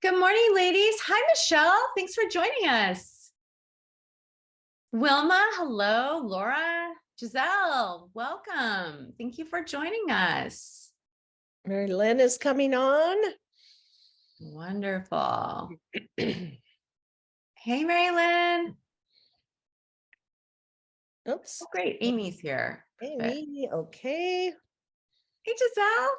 Good morning, ladies. Hi, Michelle. Thanks for joining us. Wilma, hello. Laura, Giselle, welcome. Thank you for joining us. Mary Lynn is coming on. Wonderful. Hey, Mary Lynn. Oops. Oh, great. Amy's here. Amy, okay. Hey, Giselle.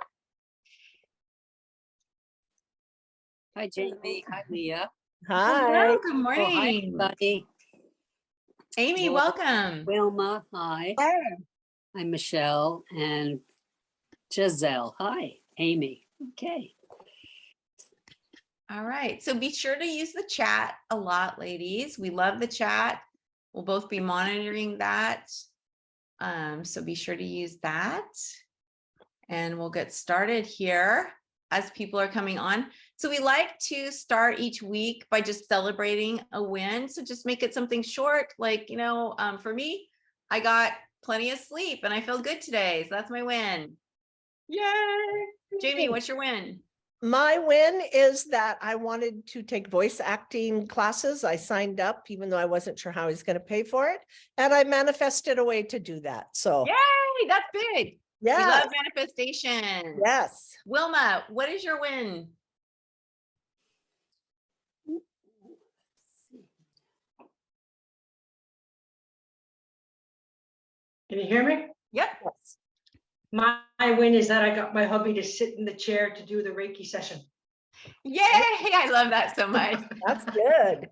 Hi, Jamie. Hi, Leah. Hi. Hello. Good Oh, hi, morning. everybody. Amy, Laura. welcome. Wilma, hi. Hi, Michelle and Giselle. Hi, Amy. Okay. All right. So be sure to use the chat a lot, ladies. We love the chat. We'll both be monitoring that. So be sure to use that. And we'll get started here as people are coming on. So we like to start each week by just celebrating a win. So just make it something short. Like, for me, I got plenty of sleep and I feel good today. So that's my win. Yay. Jamie, what's your win? My win is that I wanted to take voice acting classes. I signed up, even though I wasn't sure how I was going to pay for it. And I manifested a way to do that. So yay, that's big. Yeah. We love manifestation. Yes. Wilma, what is your win? Can you hear me? Yep. Yes. My win is that I got my hubby to sit in the chair to do the Reiki session. Yay, I love that so much. That's good.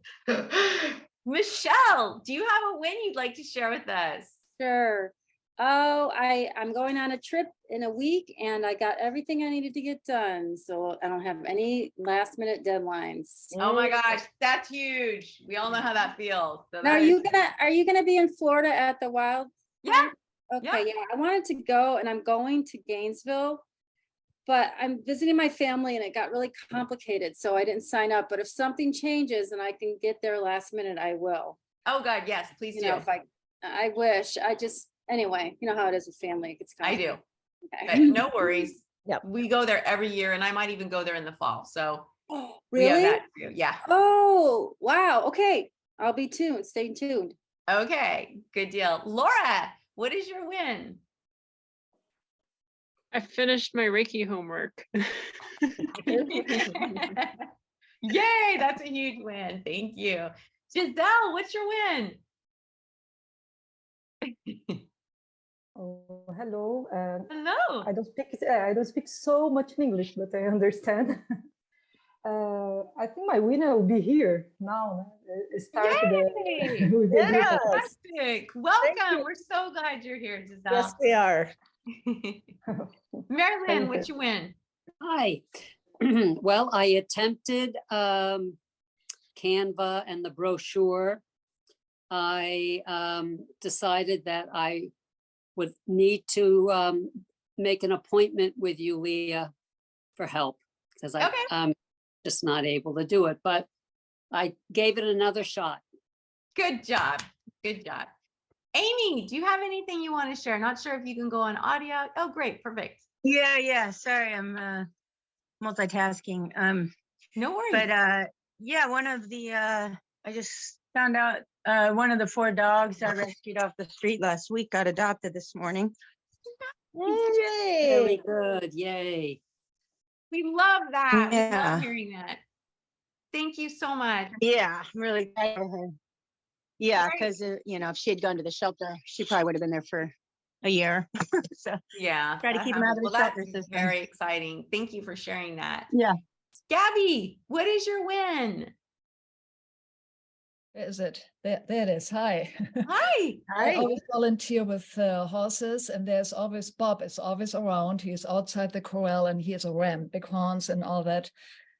Michelle, do you have a win you'd like to share with us? Sure. Oh, I'm going on a trip in a week and I got everything I needed to get done. So I don't have any last minute deadlines. Oh my gosh, that's huge. We all know how that feels. So Now, are you gonna be in Florida at the Wild? Yeah. Okay, yeah. I wanted to go and I'm going to Gainesville, but I'm visiting my family and it got really complicated. So I didn't sign up, but if something changes and I can get there last minute, I will. Oh God, yes, please do. If I wish, anyway, you know how it is with family. It gets complicated. I do. Okay. No worries. Yep. We go there every year and I might even go there in the fall. So oh, we have really? that too. Yeah. Oh, wow. Okay. I'll be tuned. Stay tuned. Okay, good deal. Laura, what is your win? I finished my Reiki homework. Yay, that's a huge win. Thank you. Giselle, what's your win? Oh, hello. Hello. I don't speak so much English, but I understand. I think my winner will be here now. Yay! Yes. Fantastic. Welcome. We're so glad you're here, Giselle. Yes, we are. Marilyn, what you win? Hi. Well, I attempted Canva and the brochure. I decided that I would need to make an appointment with you, Leah, for help because I'm just not able to do it, but I gave it another shot. Good job. Good job. Amy, do you have anything you want to share? Not sure if you can go on audio. Oh, great. Perfect. Yeah. Sorry, I'm multitasking. No worries. But yeah, one of the I just found out one of the 4 dogs I rescued off the street last week got adopted this morning. Yay. Very good. Yay. We love that. We Yeah. love hearing that. Thank you so much. Yeah, I'm really proud of her. Yeah, because if she had gone to the shelter, she probably would have been there for a year. So Yeah. try to keep them out of the shelter system. That's very exciting. Thank you for sharing that. Yeah. Gabby, what is your win? Where is it? There it is. Hi. Hi. I always volunteer with horses, and there's always Bob is always around. He is outside the corral, and he is a ram, big horns and all that.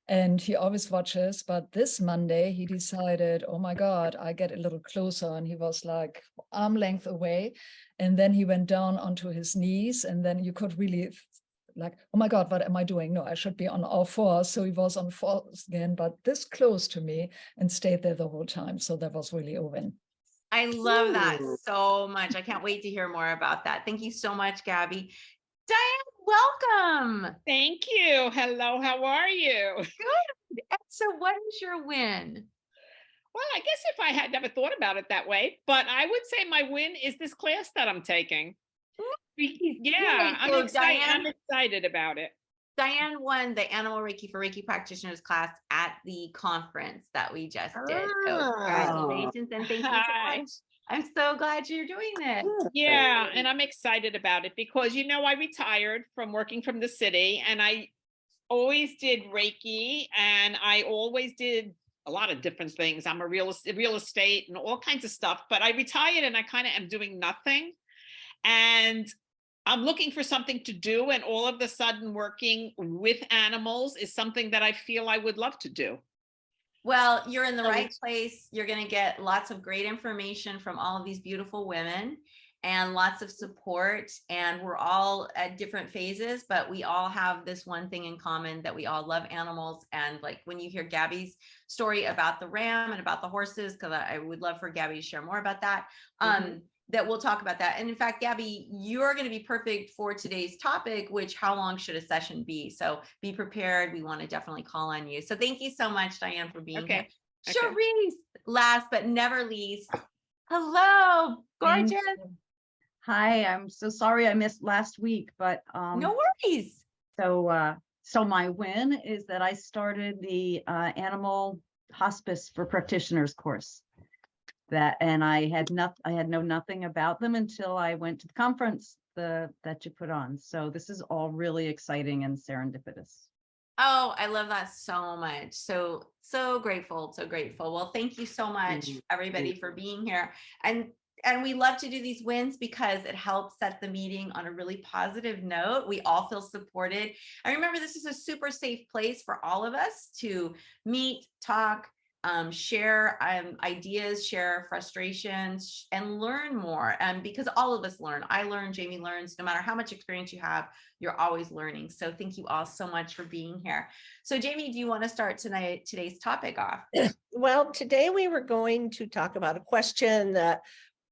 And he always watches. But this Monday, he decided, oh my God, I get a little closer. And he was like arm length away. And then he went down onto his knees, and then you could really like, oh my God, what am I doing? No, I should be on all fours. So he was on fours again, but this close to me and stayed there the whole time. So that was really a win. I love that so much. I can't wait to hear more about that. Thank you so much, Gabby. Diane, welcome. Thank you. Hello, how are you? So what is your win? Well, I guess if I had never thought about it that way, but I would say my win is this class that I'm taking. Yeah, So I'm excited about it. Diane won the Animal Reiki for Reiki practitioners class at the conference that we just did. So congratulations and thank you so Hi. much. I'm so glad you're doing this. Yeah, and I'm excited about it because, I retired from working from the city and I always did Reiki and I always did a lot of different things. I'm a real estate and all kinds of stuff, but I retired and I kind of am doing nothing. And I'm looking for something to do. And all of a sudden working with animals is something that I feel I would love to do. Well, you're in the right place. You're going to get lots of great information from all of these beautiful women and lots of support. And we're all at different phases, but we all have this one thing in common, that we all love animals. And like when you hear Gabby's story about the ram and about the horses, because I would love for Gabby to share more about that. That we'll talk about that. And in fact, Gabby, you're going to be perfect for today's topic, which how long should a session be? So be prepared. We want to definitely call on you. So thank you so much, Diane, for being here. Cherise, last but never least. Hello, gorgeous. Hi, I'm so sorry I missed last week, but no worries. So my win is that I started the animal hospice for practitioners course. I had known nothing about them until I went to the conference that you put on. So this is all really exciting and serendipitous. Oh, I love that so much. So grateful, so grateful. Well, thank you so much, everybody, for being here. And we love to do these wins because it helps set the meeting on a really positive note. We all feel supported. I remember this is a super safe place for all of us to meet, talk, share ideas, share frustrations, and learn more. And because all of us learn, I learn, Jamie learns, no matter how much experience you have, you're always learning. So thank you all so much for being here. So Jamie, do you want to start today's topic off? Well, today we were going to talk about a question that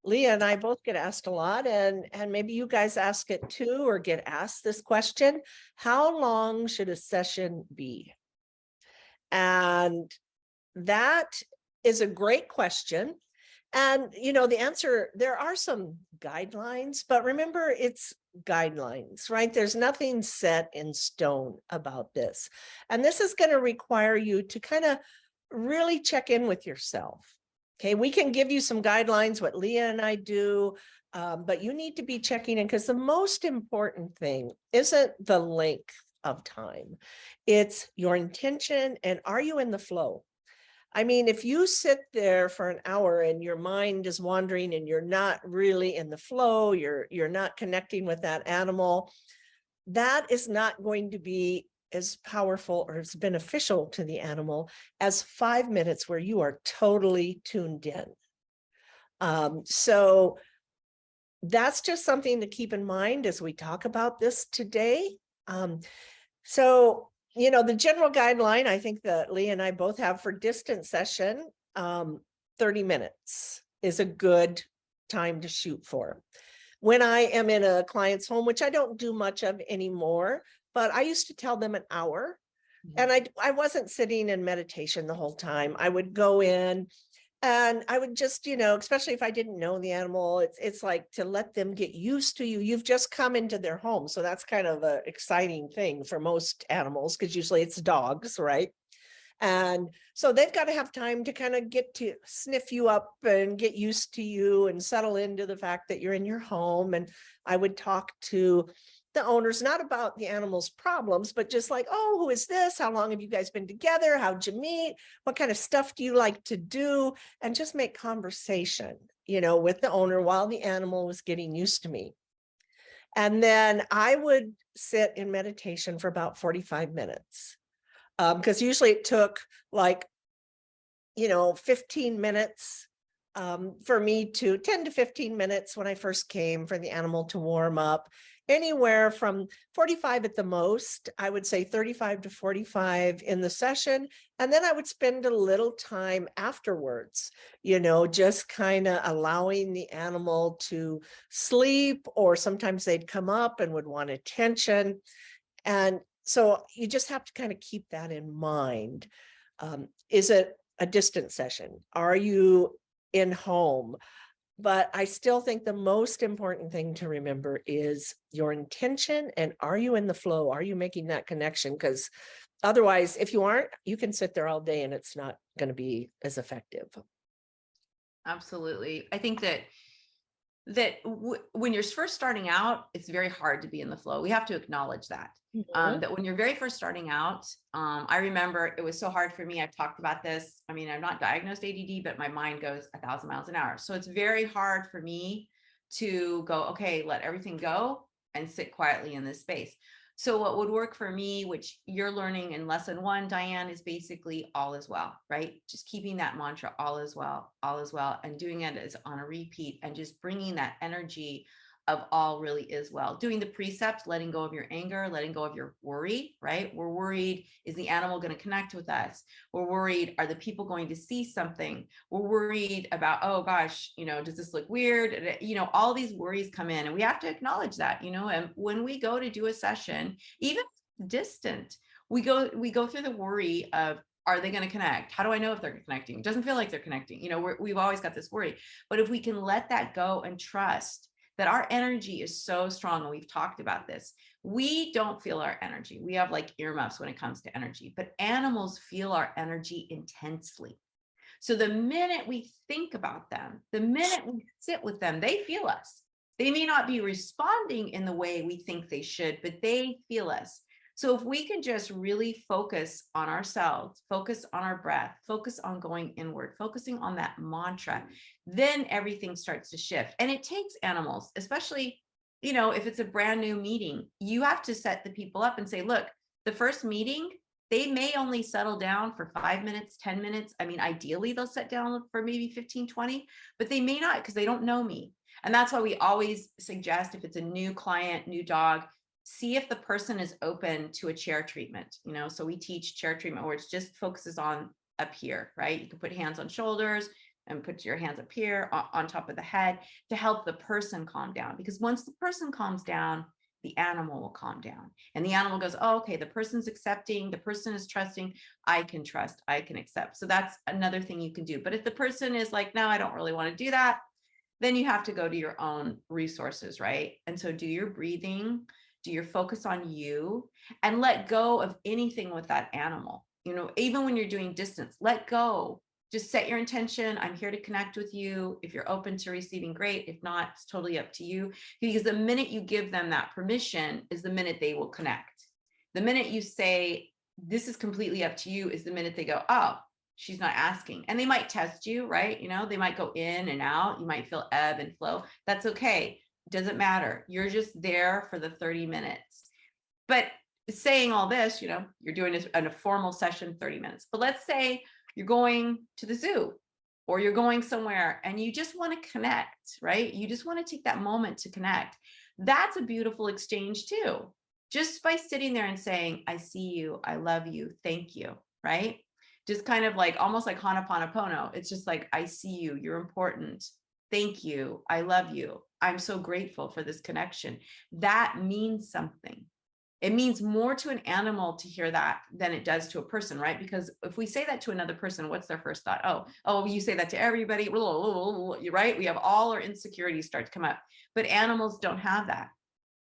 Leah and I both get asked a lot, and maybe you guys ask it too, or get asked this question: how long should a session be? And that is a great question. And, the answer, there are some guidelines, but remember, it's guidelines, right? There's nothing set in stone about this. And this is going to require you to kind of really check in with yourself. Okay, we can give you some guidelines, what Leah and I do, but you need to be checking in, because the most important thing isn't the length of time. It's your intention, and are you in the flow? I mean, if you sit there for an hour and your mind is wandering and you're not really in the flow, you're not connecting with that animal, that is not going to be as powerful or as beneficial to the animal as 5 minutes where you are totally tuned in. So that's just something to keep in mind as we talk about this today. The general guideline, I think that Leah and I both have for distance session, 30 minutes is a good time to shoot for. When I am in a client's home, which I don't do much of anymore, but I used to tell them an hour. And I wasn't sitting in meditation the whole time. I would go in and I would just, especially if I didn't know the animal, it's like to let them get used to you. You've just come into their home. So that's kind of an exciting thing for most animals, because usually it's dogs, right? And so they've got to have time to kind of get to sniff you up and get used to you and settle into the fact that you're in your home. And I would talk to the owners, not about the animal's problems, but just like, oh, who is this? How long have you guys been together? How'd you meet? What kind of stuff do you like to do? And just make conversation, with the owner while the animal was getting used to me. And then I would sit in meditation for about 45 minutes. Because usually it took 15 minutes for me to 10 to 15 minutes when I first came for the animal to warm up. Anywhere from 45 at the most, I would say 35 to 45 in the session. And then I would spend a little time afterwards, just kind of allowing the animal to sleep, or sometimes they'd come up and would want attention. And so you just have to kind of keep that in mind. Is it a distance session? Are you in home? But I still think the most important thing to remember is your intention, and are you in the flow? Are you making that connection? Because otherwise, if you aren't, you can sit there all day and it's not going to be as effective. Absolutely. I think that when you're first starting out, it's very hard to be in the flow. We have to acknowledge that. That when you're very first starting out, I remember it was so hard for me. I've talked about this. I mean, I'm not diagnosed ADD, but my mind goes 1,000 miles an hour. So it's very hard for me to go, okay, let everything go and sit quietly in this space. So what would work for me, which you're learning in lesson 1, Diane, is basically all is well, right? Just keeping that mantra, all is well, and doing it as on a repeat and just bringing that energy of all really is well. Doing the precepts, letting go of your anger, letting go of your worry, right? We're worried, is the animal going to connect with us? We're worried, are the people going to see something? We're worried about, oh gosh, does this look weird? All these worries come in, and we have to acknowledge that, and when we go to do a session, even distant, we go through the worry of, are they going to connect? How do I know if they're connecting? It doesn't feel like they're connecting. We've always got this worry, but if we can let that go and trust that our energy is so strong, and we've talked about this, we don't feel our energy. We have like earmuffs when it comes to energy, but animals feel our energy intensely. So the minute we think about them, the minute we sit with them, they feel us. They may not be responding in the way we think they should, but they feel us. So if we can just really focus on ourselves, focus on our breath, focus on going inward, focusing on that mantra, then everything starts to shift. And it takes animals, especially, if it's a brand new meeting, you have to set the people up and say, look, the first meeting, they may only settle down for 5 minutes, 10 minutes. I mean, ideally they'll sit down for maybe 15, 20, but they may not, because they don't know me. And that's why we always suggest, if it's a new client, new dog, see if the person is open to a chair treatment. So we teach chair treatment where it just focuses on up here, right? You can put hands on shoulders and put your hands up here on top of the head to help the person calm down. Because once the person calms down, the animal will calm down, and the animal goes, oh, okay, the person's accepting, the person is trusting, I can trust, I can accept. So that's another thing you can do. But if the person is like, no, I don't really want to do that, then you have to go to your own resources, right? And so do your breathing, do your focus on you, and let go of anything with that animal. Even when you're doing distance, let go. Just set your intention. I'm here to connect with you. If you're open to receiving, great. If not, it's totally up to you. Because the minute you give them that permission is the minute they will connect. The minute you say, this is completely up to you, is the minute they go, oh, she's not asking. And they might test you, right? They might go in and out. You might feel ebb and flow. That's okay. Doesn't matter. You're just there for the 30 minutes. But saying all this, you're doing a formal session, 30 minutes. But let's say you're going to the zoo, or you're going somewhere and you just want to connect, right? You just want to take that moment to connect. That's a beautiful exchange too. Just by sitting there and saying, I see you, I love you, thank you, right? Just kind of like, almost like Ho'oponopono. It's just like, I see you, you're important. Thank you, I love you. I'm so grateful for this connection. That means something. It means more to an animal to hear that than it does to a person, right? Because if we say that to another person, what's their first thought? Oh, you say that to everybody, right? We have all our insecurities start to come up, but animals don't have that.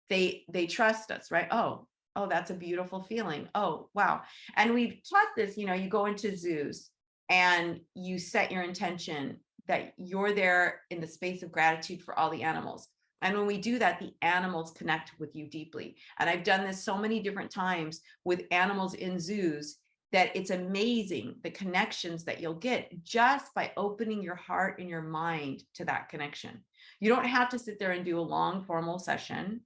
They trust us, right? Oh, that's a beautiful feeling. Oh, wow. And we've taught this, you go into zoos and you set your intention that you're there in the space of gratitude for all the animals. And when we do that, the animals connect with you deeply. And I've done this so many different times with animals in zoos that it's amazing the connections that you'll get just by opening your heart and your mind to that connection. You don't have to sit there and do a long formal session,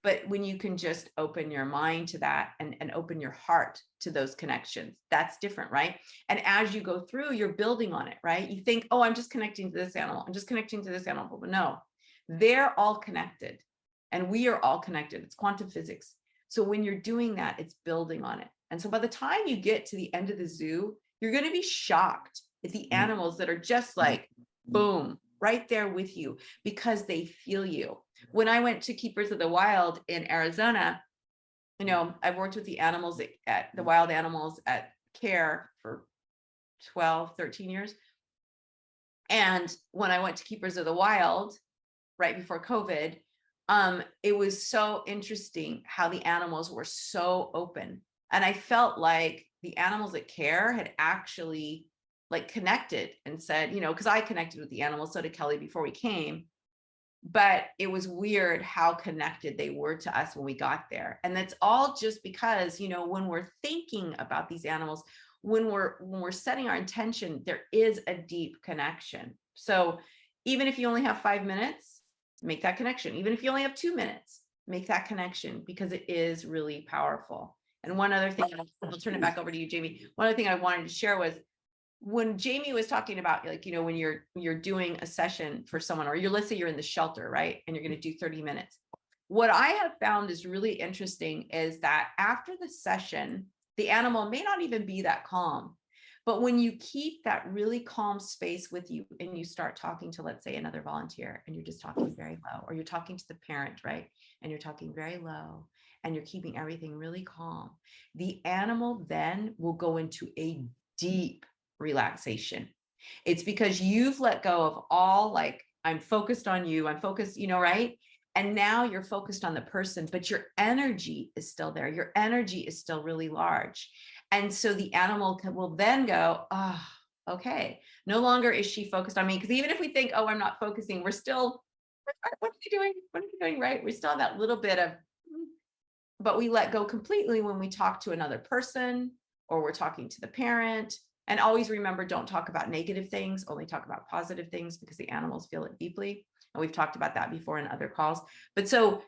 but when you can just open your mind to that and open your heart to those connections, that's different, right? And as you go through, you're building on it, right? You think, oh, I'm just connecting to this animal. I'm just connecting to this animal. But no, they're all connected and we are all connected. It's quantum physics. So when you're doing that, it's building on it. And so by the time you get to the end of the zoo, you're going to be shocked at the animals that are just like, boom, right there with you because they feel you. When I went to Keepers of the Wild in Arizona, I've worked with the animals at the wild animals at CARE for 12, 13 years. And when I went to Keepers of the Wild right before COVID, it was so interesting how the animals were so open. And I felt like the animals at Care had actually like connected and said, you know, because I connected with the animals, so did Kelly before we came. But it was weird how connected they were to us when we got there. And that's all just because, you know, when we're thinking about these animals, when we're setting our intention, there is a deep connection. So even if you only have 5 minutes, make that connection. Even if you only have 2 minutes, make that connection, because it is really powerful. And one other thing, I'll turn it back over to you, Jamie. One other thing I wanted to share was when Jamie was talking about, like, you know, when you're doing a session for someone, or let's say you're in the shelter, right? And you're going to do 30 minutes. What I have found is really interesting is that after the session, the animal may not even be that calm. But when you keep that really calm space with you and you start talking to, let's say, another volunteer, and you're just talking very low, or you're talking to the parent, right? And you're talking very low and you're keeping everything really calm, the animal then will go into a deep relaxation. It's because you've let go of all, like, I'm focused on you, I'm focused, you know, right? And now you're focused on the person, but your energy is still there. Your energy is still really large. And so the animal will then go, oh, okay. No longer is she focused on me. Because even if we think, oh, I'm not focusing, we're still, what are you doing? What are you doing? Right? We still have that little bit of, but we let go completely when we talk to another person, or we're talking to the parent. And always remember, don't talk about negative things, only talk about positive things, because the animals feel it deeply. And we've talked about that before in other calls. But so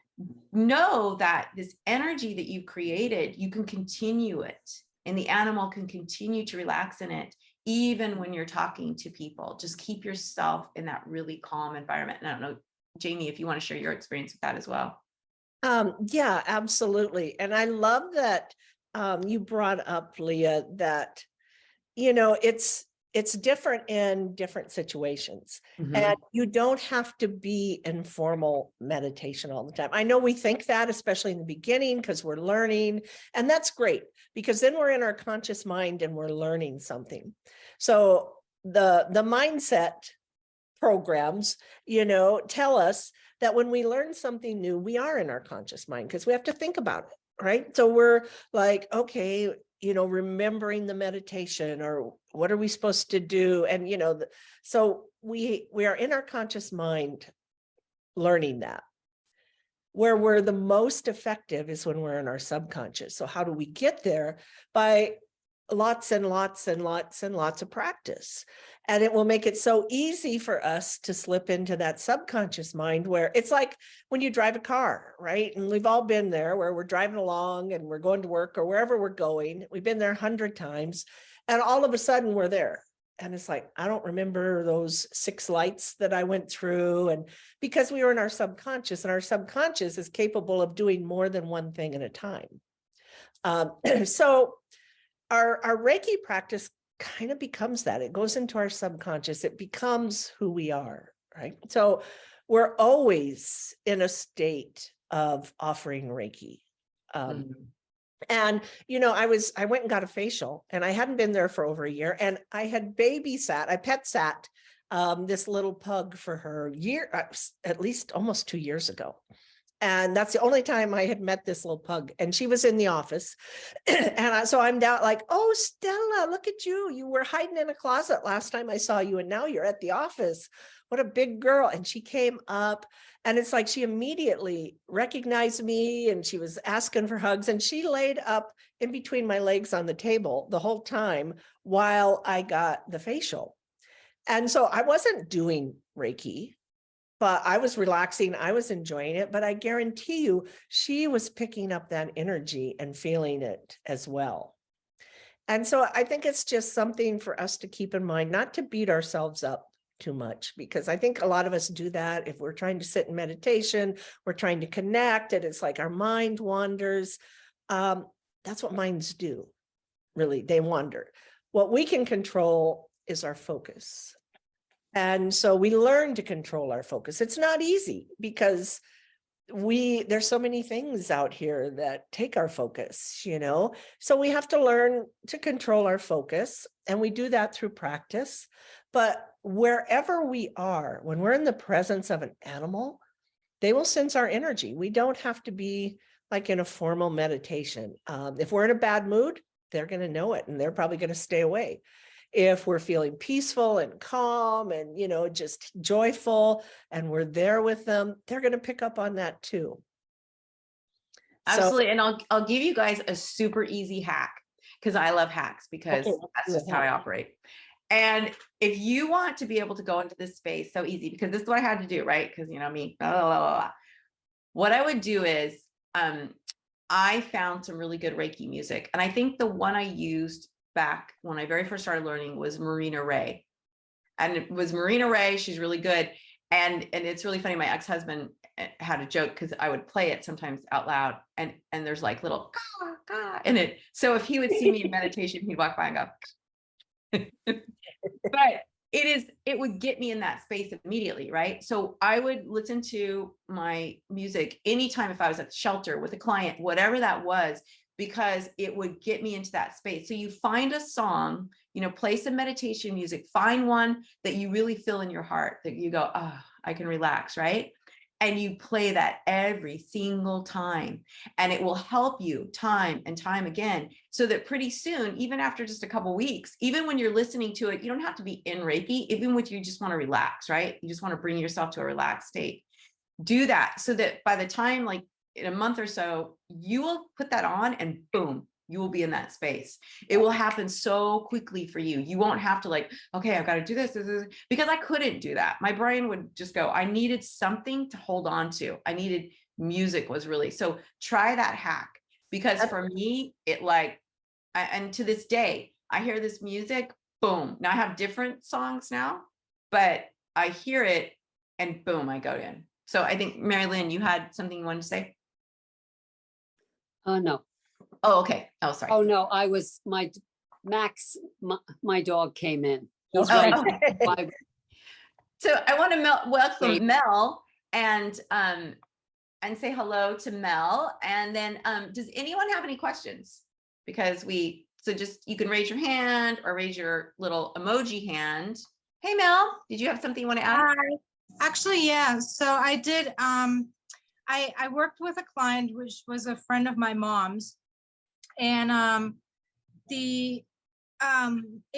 know that this energy that you've created, you can continue it, and the animal can continue to relax in it, even when you're talking to people. Just keep yourself in that really calm environment. And I don't know, Jamie, if you want to share your experience with that as well. Yeah, absolutely. And I love that you brought up, Leah, that, you know, it's different in different situations. And you don't have to be in formal meditation all the time. I know we think that, especially in the beginning, because we're learning, and that's great, because then we're in our conscious mind and we're learning something. So the mindset programs, you know, tell us that when we learn something new, we are in our conscious mind, because we have to think about it, right? So we're like, okay, you know, remembering the meditation, or what are we supposed to do? And, you know, so we are in our conscious mind learning that. Where we're the most effective is when we're in our subconscious. So how do we get there? By lots and lots and lots and lots of practice. And it will make it so easy for us to slip into that subconscious mind, where it's like when you drive a car, right? And we've all been there, where we're driving along and we're going to work or wherever we're going. We've been there 100 times, and all of a sudden we're there. And it's like, I don't remember those 6 lights that I went through. And because we were in our subconscious, and our subconscious is capable of doing more than one thing at a time. So our Reiki practice kind of becomes that. It goes into our subconscious. It becomes who we are, right? So we're always in a state of offering Reiki. And, you know, I went and got a facial, and I hadn't been there for over a year, and I had I pet sat this little pug for her at least almost 2 years ago. And that's the only time I had met this little pug, and she was in the office. And so I'm down like, oh, Stella, look at you. You were hiding in a closet last time I saw you, and now you're at the office. What a big girl. And she came up, and it's like she immediately recognized me, and she was asking for hugs, and she laid up in between my legs on the table the whole time while I got the facial. And so I wasn't doing Reiki, but I was relaxing, I was enjoying it, but I guarantee you, she was picking up that energy and feeling it as well. And so I think it's just something for us to keep in mind, not to beat ourselves up too much, because I think a lot of us do that. If we're trying to sit in meditation, we're trying to connect, and it's like our mind wanders. That's what minds do, really, they wander. What we can control is our focus. And so we learn to control our focus. It's not easy, because there's so many things out here that take our focus, so we have to learn to control our focus, and we do that through practice. But wherever we are, when we're in the presence of an animal, they will sense our energy. We don't have to be like in a formal meditation. If we're in a bad mood, they're going to know it, and they're probably going to stay away. If we're feeling peaceful and calm and, just joyful, and we're there with them, they're going to pick up on that too. Absolutely. And I'll give you guys a super easy hack, because I love hacks, because that's just how I operate. And if you want to be able to go into this space so easy, because this is what I had to do, right? Because me, blah, blah, blah, blah. What I would do is I found some really good Reiki music. And I think the one I used back when I very first started learning was Marina Ray. And it was Marina Ray. She's really good. And it's really funny. My ex-husband had a joke, because I would play it sometimes out loud, and there's like little ka, ka in it. So if he would see me in meditation, he'd walk by and go, but it would get me in that space immediately, right? So I would listen to my music anytime if I was at the shelter with a client, whatever that was, because it would get me into that space. So you find a song, play some meditation music, find one that you really feel in your heart, that you go, oh, I can relax, right? And you play that every single time, and it will help you time and time again, so that pretty soon, even after just a couple weeks, even when you're listening to it, you don't have to be in Reiki, even when you just want to relax, right? You just want to bring yourself to a relaxed state. Do that, so that by the time, like in a month or so, you will put that on, and boom, you will be in that space. It will happen so quickly for you. You won't have to like, okay, I've got to do this, because I couldn't do that. My brain would just go, I needed something to hold on to. I needed music was really, so try that hack, because for me, it and to this day, I hear this music, boom. Now I have different songs now, but I hear it and boom, I go in. So I think, Mary Lynn, you had something you wanted to say? No. Oh, okay. Oh, sorry. Oh, no, Max, my dog came in. He's Oh, ready. okay. So I want to welcome Mel and say hello to Mel. And then does anyone have any questions? Because you can raise your hand or raise your little emoji hand. Hey, Mel, did you have something you want to add? Hi. Actually, yeah. So I did, I worked with a client, which was a friend of my mom's. And it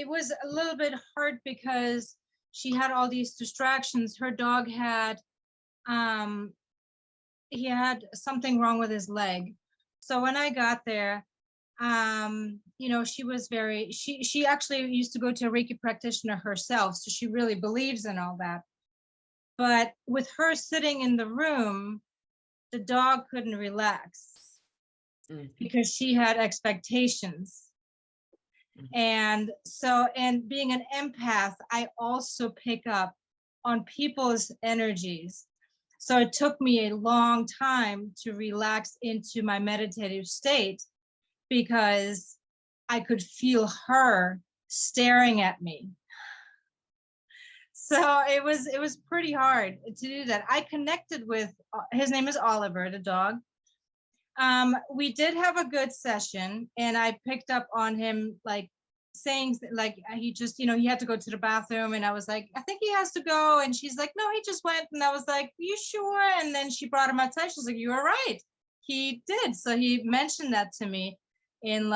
was a little bit hard because she had all these distractions. Her dog had he had something wrong with his leg. So when I got there, she was she actually used to go to a Reiki practitioner herself, so she really believes in all that. But with her sitting in the room, the dog couldn't relax because she had expectations. And being an empath, I also pick up on people's energies. So it took me a long time to relax into my meditative state, because I could feel her staring at me. So it was pretty hard to do that. I connected with, his name is Oliver, the dog. We did have a good session, and I picked up on him saying he just, he had to go to the bathroom, and I was like, I think he has to go. And she's like, no, he just went. And I was like, you sure? And then she brought him outside. She's like, you are right. He did. So he mentioned that to me in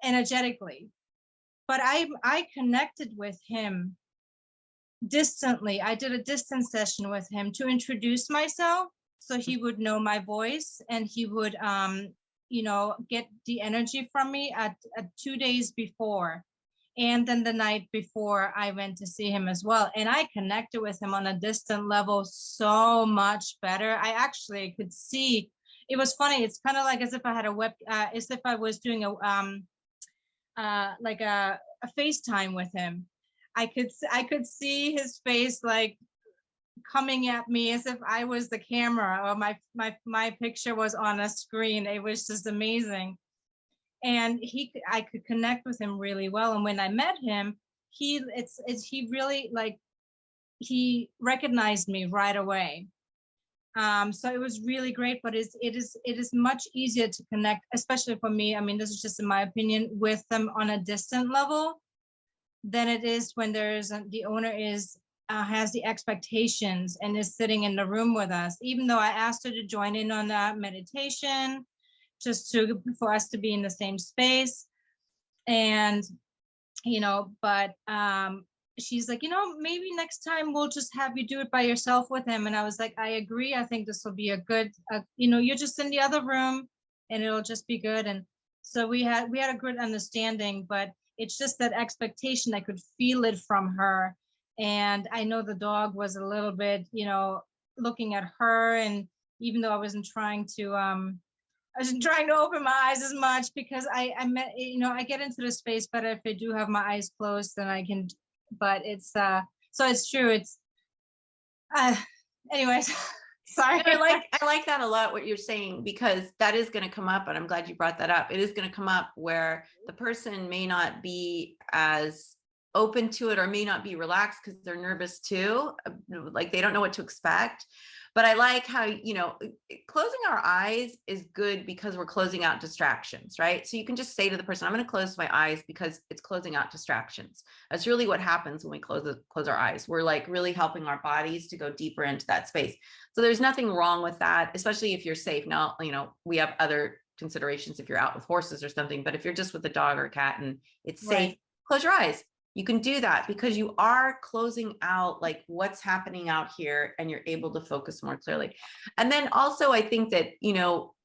energetically. But I connected with him distantly. I did a distance session with him to introduce myself, so he would know my voice, and he would get the energy from me at 2 days before, and then the night before I went to see him as well. And I connected with him on a distant level so much better. I actually could see. It was funny. It's kind of like as if I had as if I was doing a FaceTime with him. I could see his face coming at me as if I was the camera, or my picture was on a screen. It was just amazing. And I could connect with him really well. And when I met him, he really he recognized me right away. So it was really great, but it is much easier to connect, especially for me. I mean, this is just in my opinion, with them on a distant level than it is when the owner has the expectations and is sitting in the room with us. Even though I asked her to join in on that meditation, just for us to be in the same space, and but she's like, maybe next time we'll just have you do it by yourself with him. And I was like, I agree. I think this will be a good, you're just in the other room and it'll just be good. And so we had a good understanding, but it's just that expectation. I could feel it from her. And I know the dog was a little bit, looking at her. And even though I wasn't trying to open my eyes as much, because I get into the space better if I do have my eyes closed, then I can, but it's so it's true. It's anyways, sorry. I like that a lot, what you're saying, because that is going to come up, and I'm glad you brought that up. It is going to come up where the person may not be as open to it or may not be relaxed because they're nervous too, like they don't know what to expect. But I like how, closing our eyes is good because we're closing out distractions, right? So you can just say to the person, I'm going to close my eyes because it's closing out distractions. That's really what happens when we close our eyes. We're like really helping our bodies to go deeper into that space. So there's nothing wrong with that, especially if you're safe. Now, we have other considerations if you're out with horses or something, but if you're just with a dog or a cat and it's safe, Right. Close your eyes. You can do that because you are closing out like what's happening out here and you're able to focus more clearly. And then also I think that,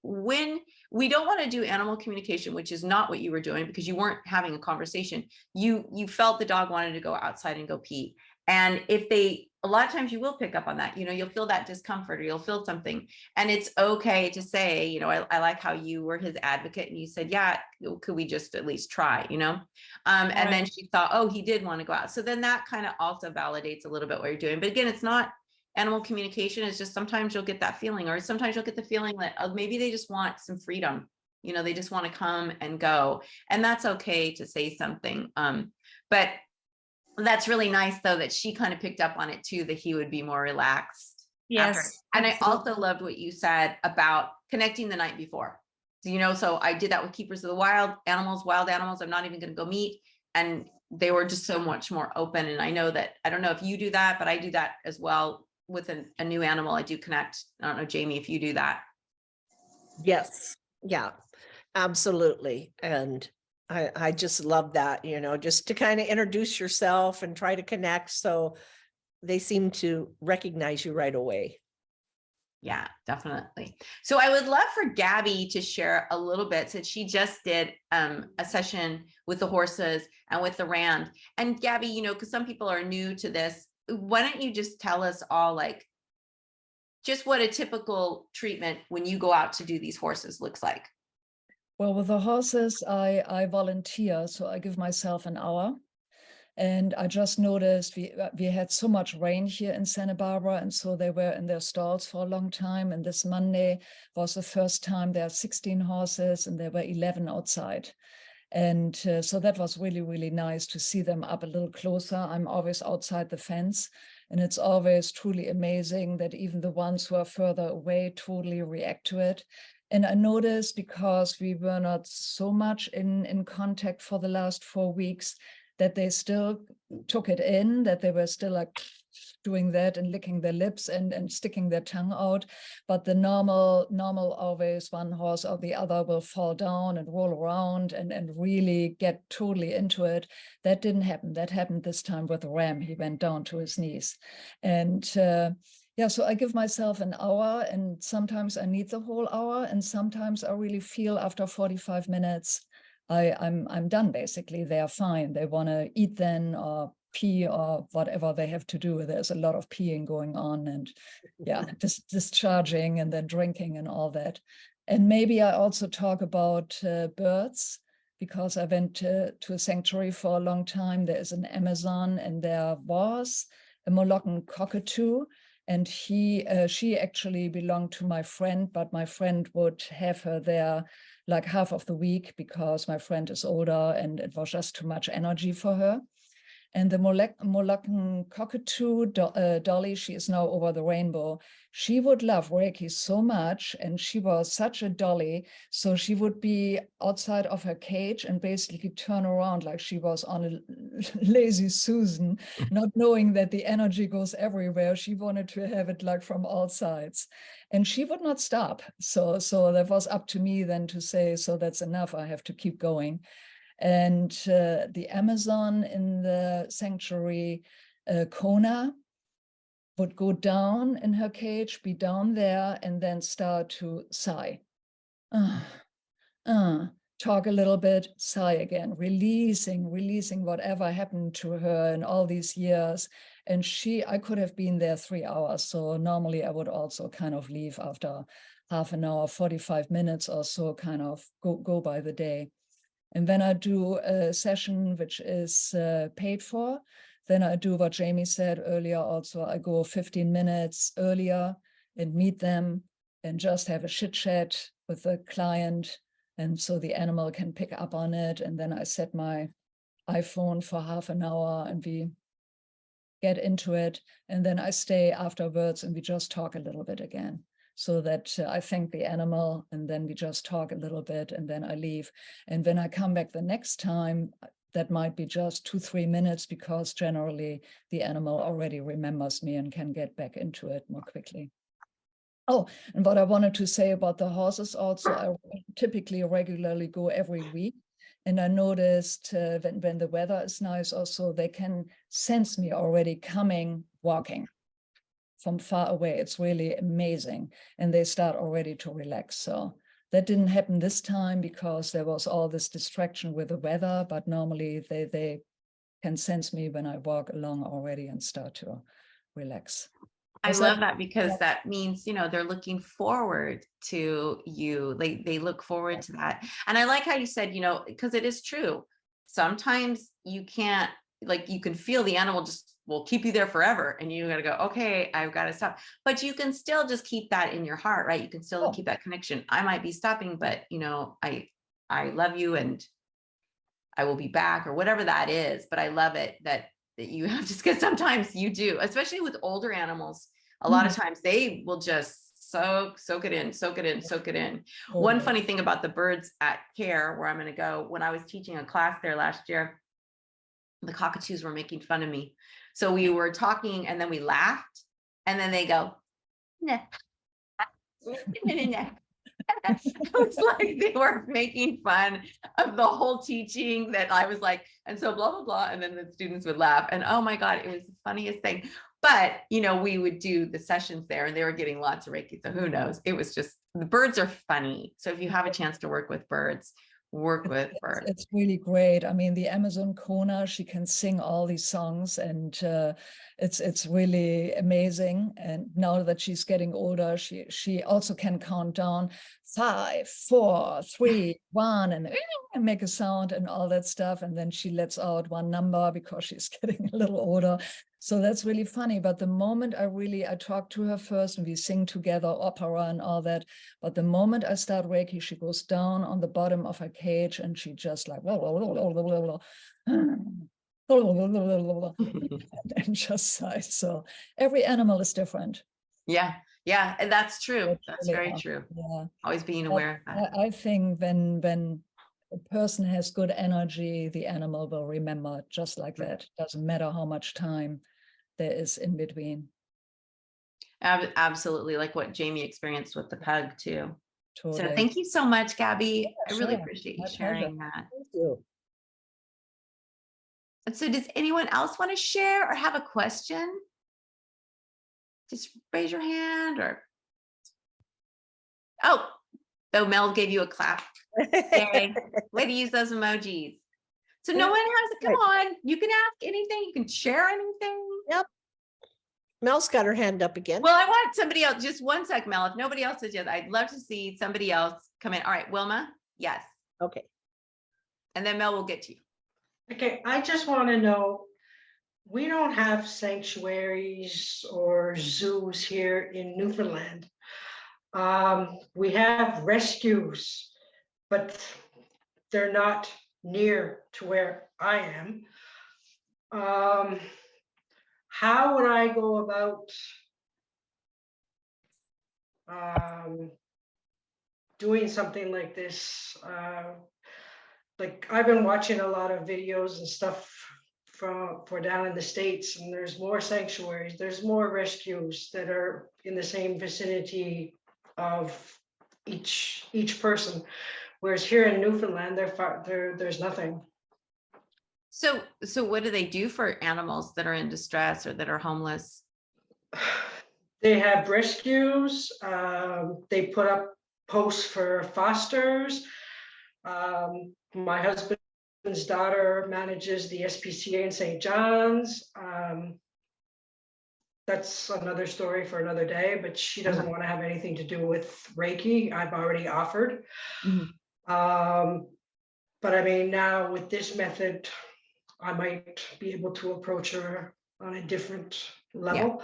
when we don't want to do animal communication, which is not what you were doing because you weren't having a conversation, you felt the dog wanted to go outside and go pee. And a lot of times you will pick up on that, you'll feel that discomfort or you'll feel something, and it's okay to say, I like how you were his advocate and you said, yeah, could we just at least try, and then she thought, oh, he did want to go out. So then that kind of also validates a little bit what you're doing. But again, it's not animal communication. It's just sometimes you'll get that feeling, or sometimes you'll get the feeling that maybe they just want some freedom. They just want to come and go, and that's okay to say something. But that's really nice though, that she kind of picked up on it too, that he would be more relaxed. Yes. After. And I also loved what you said about connecting the night before. So I did that with Keepers of the Wild animals. I'm not even going to go meet. And they were just so much more open. And I know that, I don't know if you do that, but I do that as well with a new animal. I do connect. I don't know, Jamie, if you do that. Yes. Yeah, absolutely. And I just love that, just to kind of introduce yourself and try to connect. So they seem to recognize you right away. Yeah, definitely. So I would love for Gabby to share a little bit, since she just did a session with the horses and with the Rand. And Gabby, because some people are new to this, why don't you just tell us all, like, just what a typical treatment when you go out to do these horses looks like? Well, with the horses, I volunteer, so I give myself an hour. And I just noticed we had so much rain here in Santa Barbara, and so they were in their stalls for a long time. And this Monday was the first time there are 16 horses, and there were 11 outside. And so that was really, really nice to see them up a little closer. I'm always outside the fence, and it's always truly amazing that even the ones who are further away totally react to it. And I noticed, because we were not so much in contact for the last 4 weeks, that they still took it in, that they were still like doing that and licking their lips and sticking their tongue out. But the normal always one horse or the other will fall down and roll around and really get totally into it. That didn't happen. That happened this time with Ram. He went down to his knees. And yeah, so I give myself an hour, and sometimes I need the whole hour, and sometimes I really feel after 45 minutes, I'm done basically. They are fine. They want to eat then, or pee, or whatever they have to do. There's a lot of peeing going on, and yeah, discharging and then drinking and all that. And maybe I also talk about birds, because I went to a sanctuary for a long time. There is an Amazon, and there was a Moluccan cockatoo. And she actually belonged to my friend, but my friend would have her there like half of the week because my friend is older and it was just too much energy for her. And the Moluccan cockatoo, Dolly, she is now over the rainbow. She would love Reiki so much, and she was such a dolly. So she would be outside of her cage and basically turn around like she was on a lazy Susan, not knowing that the energy goes everywhere. She wanted to have it like from all sides. And she would not stop. So that was up to me then to say, so that's enough, I have to keep going. And the Amazon in the sanctuary, Kona, would go down in her cage, be down there, and then start to sigh. Talk a little bit, sigh again, releasing whatever happened to her in all these years. And I could have been there 3 hours. So normally I would also kind of leave after half an hour, 45 minutes or so, kind of go by the day. And then I do a session which is paid for. Then I do what Jamie said earlier also. I go 15 minutes earlier and meet them and just have a chit chat with the client. And so the animal can pick up on it. And then I set my iPhone for half an hour and we get into it. And then I stay afterwards and we just talk a little bit again. So that I thank the animal and then we just talk a little bit and then I leave. And when I come back the next time, that might be just 2-3 minutes because generally the animal already remembers me and can get back into it more quickly. Oh, and what I wanted to say about the horses also, I typically regularly go every week. And I noticed when the weather is nice also, they can sense me already coming, walking from far away. It's really amazing. And they start already to relax. So that didn't happen this time because there was all this distraction with the weather, but normally they can sense me when I walk along already and start to relax. I love that because that means, you know, they're looking forward to you. They look forward to that. And I like how you said, you know, because it is true. Sometimes you can't, like, you can feel the animal just will keep you there forever. And you got to go, okay, I've got to stop. But you can still just keep that in your heart, right? You can still keep that connection. I might be stopping, but, you know, I love you and I will be back or whatever that is. But I love it that you have to, because sometimes you do, especially with older animals. A lot of times they will just soak it in. One funny thing about the birds at CARE, where I'm going to go, when I was teaching a class there last year, the cockatoos were making fun of me. So we were talking and then we laughed and then they go, nah. It's like they were making fun of the whole teaching that I was like, and so blah, blah, blah. And then the students would laugh. And oh my God, it was the funniest thing. But, you know, we would do the sessions there and they were getting lots of Reiki. So who knows? It was just, the birds are funny. So if you have a chance to work with birds, work with birds. It's really great. I mean, the Amazon Kona, she can sing all these songs and it's really amazing. And now that she's getting older, she also can count down 5, 4, 3, 1 and make a sound and all that stuff. And then she lets out one number because she's getting a little older. So that's really funny. But the moment I talk to her first and we sing together opera and all that. But the moment I start Reiki, she goes down on the bottom of her cage and she just like, and just sighs. So every animal is different. Yeah. Yeah. And that's true. That's very true. Yeah. Always being aware of that. I think when a person has good energy, the animal will remember just like that. Doesn't matter how much time there is in between. Absolutely, like what Jamie experienced with the pug too. Totally. So thank you so much, Gabby. Yeah, I really sure. appreciate you My sharing pleasure. that. Thank you. And so does anyone else want to share or have a question? Just raise your hand or. Oh, Mel gave you a clap. Yay. Way to use those emojis. So no one has to come on. You can ask anything. You can share anything. Yep. Mel's got her hand up again. Well, I want somebody else. Just one sec, Mel. If nobody else is yet, I'd love to see somebody else come in. All right, Wilma. Yes. Okay. And then Mel will get to you. Okay, I just want to know, we don't have sanctuaries or zoos here in Newfoundland. We have rescues, but they're not near to where I am. How would I go about doing something like this? Like I've been watching a lot of videos and stuff for down in the States, and there's more sanctuaries, there's more rescues that are in the same vicinity of each person. Whereas here in Newfoundland, there's nothing. So what do they do for animals that are in distress or that are homeless? They have rescues. They put up posts for fosters. My husband's daughter manages the SPCA in St. John's. That's another story for another day, but she doesn't want to have anything to do with Reiki. I've already offered. But I mean, now with this method, I might be able to approach her on a different level.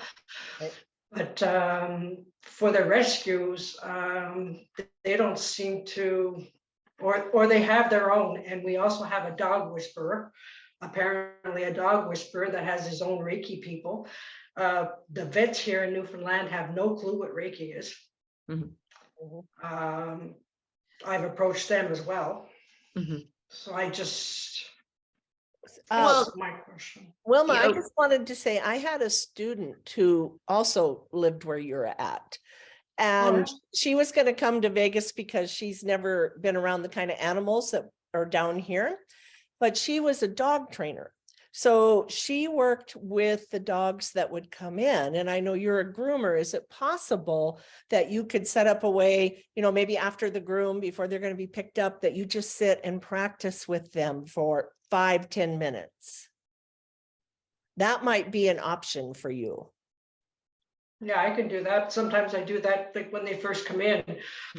Yeah. But for the rescues, they don't seem to, or they have their own. And we also have a dog whisperer, apparently a dog whisperer that has his own Reiki people. The vets here in Newfoundland have no clue what Reiki is. I've approached them as well. So I just, Well, my question. Wilma, I just wanted to say, I had a student who also lived where you're at. And she was going to come to Vegas because she's never been around the kind of animals that are down here, but she was a dog trainer. So she worked with the dogs that would come in. And I know you're a groomer. Is it possible that you could set up a way, you know, maybe after the groom, before they're going to be picked up, that you just sit and practice with them for 5-10 minutes? That might be an option for you. Yeah, I can do that. Sometimes I do that, like when they first come in.